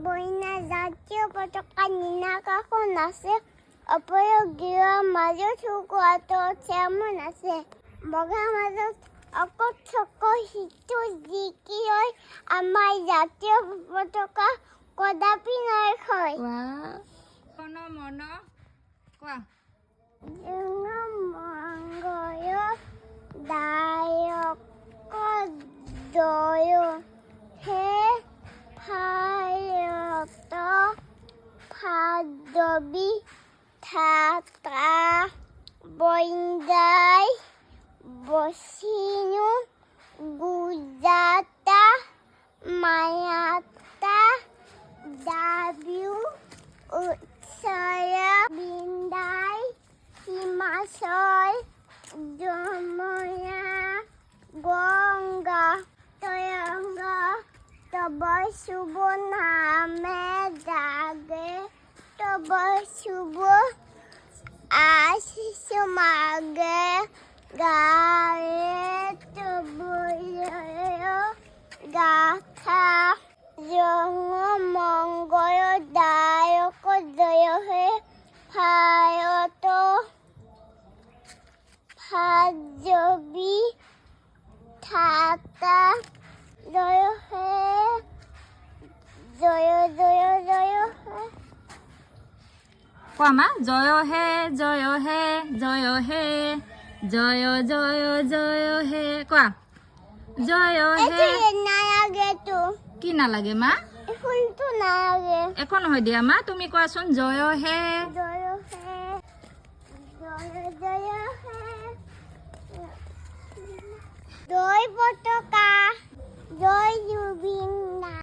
Bruyne জাতীয় পতাকা নীলা কখন আছে অপয়োগীয় মাজত শুকোৱাটো চেমন আছে বগা মাজত অকট চক সিটো জিকি আমাৰ জাতীয় পতাকা কদাপি নাই হয় কোন মন কোৱা মংগয় দায়ক দয় হে ফায়ত ফাদবি থাতা বইন্দাই বসিনু গুজাতা মায়াতা দাবিউ উৎসয়া বিন্দাই হিমাচল যমুনা গঙ্গা তরঙ্গা তব শুভ নামে জাগে তব শুভ আশিস মাগে গায়ে তব গাথা রঙ মঙ্গল দায়ক জয় হে ফায়ত ফাজবি থাতা জয় হে জয় জয় জয় হে কোৱা মা জয় হে জয় হে জয় হে জয় জয় জয় হে কোৱা জয় হে নালাগে তো কি নালাগে মা ফুলটো নালাগে একো নহয় দিয়া মা তুমি কোৱাচোন জয় হে জয় হে জয় জয় হে জয় পতাকা জয় জুবিন